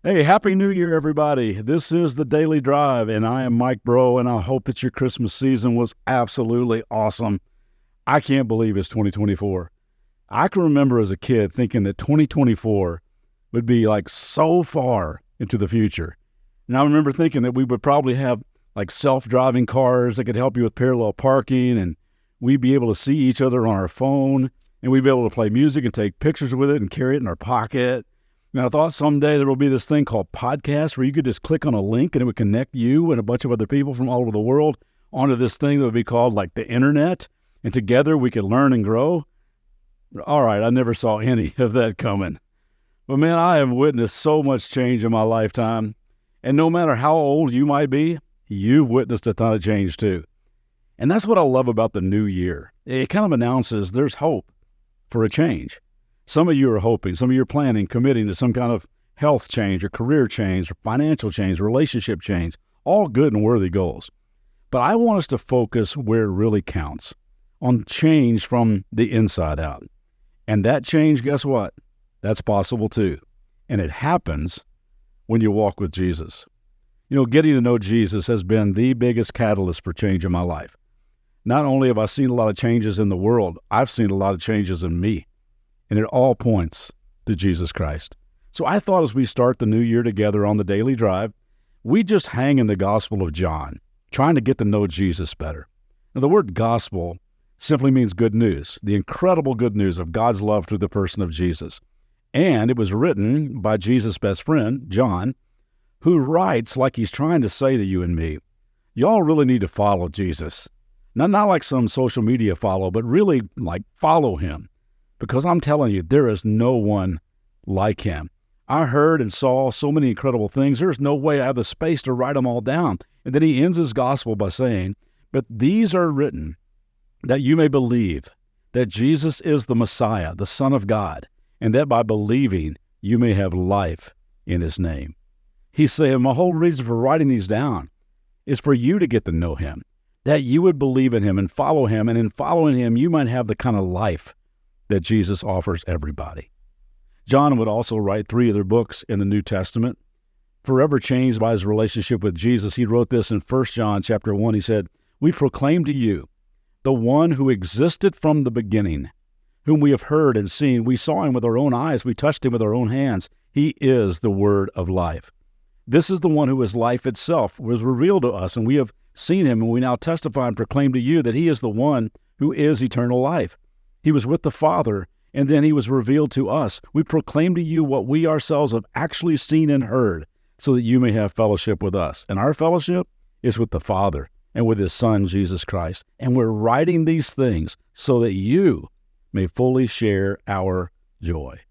Hey, Happy New Year, everybody. This is the Daily Drive, and I am Mike Bro, and I hope that your Christmas season was absolutely awesome. I can't believe it's 2024. I can remember as a kid thinking that 2024 would be like so far into the future. And I remember thinking that we would probably have like self-driving cars that could help you with parallel parking, and we'd be able to see each other on our phone, and we'd be able to play music and take pictures with it and carry it in our pocket. Now, I thought someday there will be this thing called podcast where you could just click on a link and it would connect you and a bunch of other people from all over the world onto this thing that would be called like the internet. And together we could learn and grow. All right, I never saw any of that coming. But man, I have witnessed so much change in my lifetime. And no matter how old you might be, you've witnessed a ton of change too. And that's what I love about the new year. It kind of announces there's hope for a change. Some of you are hoping, some of you are planning, committing to some kind of health change or career change or financial change, relationship change, all good and worthy goals. But I want us to focus where it really counts, on change from the inside out. And that change, guess what? That's possible too. And it happens when you walk with Jesus. You know, getting to know Jesus has been the biggest catalyst for change in my life. Not only have I seen a lot of changes in the world, I've seen a lot of changes in me. And it all points to Jesus Christ. So I thought as we start the new year together on the Daily Drive, we just hang in the Gospel of John, trying to get to know Jesus better. Now, the word gospel simply means good news, the incredible good news of God's love through the person of Jesus. And it was written by Jesus' best friend, John, who writes like he's trying to say to you and me, y'all really need to follow Jesus. Not like some social media follow, but really like follow him. Because I'm telling you, there is no one like him. I heard and saw so many incredible things. There's no way I have the space to write them all down. And then he ends his gospel by saying, but these are written that you may believe that Jesus is the Messiah, the Son of God, and that by believing you may have life in his name. He's saying, my whole reason for writing these down is for you to get to know him, that you would believe in him and follow him, and in following him, you might have the kind of life that Jesus offers everybody. John would also write 3 other books in the New Testament. Forever changed by his relationship with Jesus, he wrote this in 1 John chapter 1. He said, we proclaim to you the one who existed from the beginning, whom we have heard and seen. We saw him with our own eyes. We touched him with our own hands. He is the word of life. This is the one who is life itself, was revealed to us, and we have seen him, and we now testify and proclaim to you that he is the one who is eternal life. He was with the Father, and then he was revealed to us. We proclaim to you what we ourselves have actually seen and heard, so that you may have fellowship with us. And our fellowship is with the Father and with his Son, Jesus Christ. And we're writing these things so that you may fully share our joy.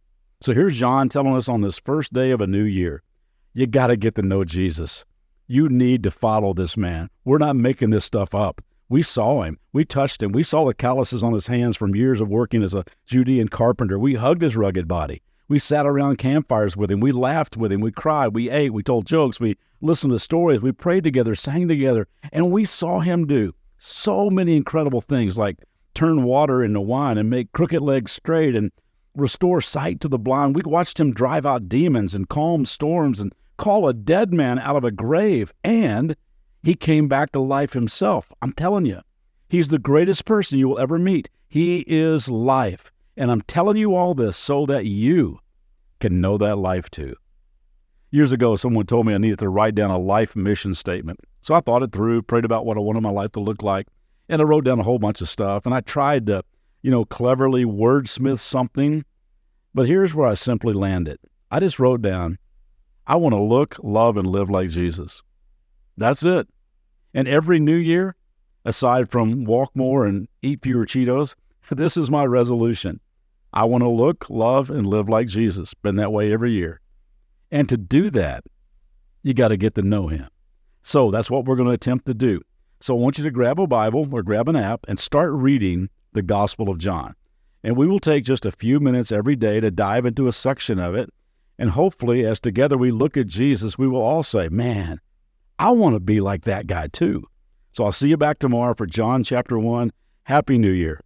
So here's John telling us on this first day of a new year, you got to get to know Jesus. You need to follow this man. We're not making this stuff up. We saw him. We touched him. We saw the calluses on his hands from years of working as a Judean carpenter. We hugged his rugged body. We sat around campfires with him. We laughed with him. We cried. We ate. We told jokes. We listened to stories. We prayed together, sang together, and we saw him do so many incredible things like turn water into wine and make crooked legs straight and restore sight to the blind. We watched him drive out demons and calm storms and call a dead man out of a grave, and he came back to life himself. I'm telling you, he's the greatest person you will ever meet. He is life. And I'm telling you all this so that you can know that life too. Years ago, someone told me I needed to write down a life mission statement. So I thought it through, prayed about what I wanted my life to look like, and I wrote down a whole bunch of stuff. And I tried to, cleverly wordsmith something. But here's where I simply landed. I just wrote down, I want to look, love, and live like Jesus. That's it. And every new year, aside from walk more and eat fewer Cheetos, this is my resolution. I want to look, love, and live like Jesus. Been that way every year. And to do that, you got to get to know him. So that's what we're going to attempt to do. So I want you to grab a Bible or grab an app and start reading the Gospel of John. And we will take just a few minutes every day to dive into a section of it. And hopefully, as together we look at Jesus, we will all say, man, I want to be like that guy too. So I'll see you back tomorrow for John chapter 1. Happy New Year.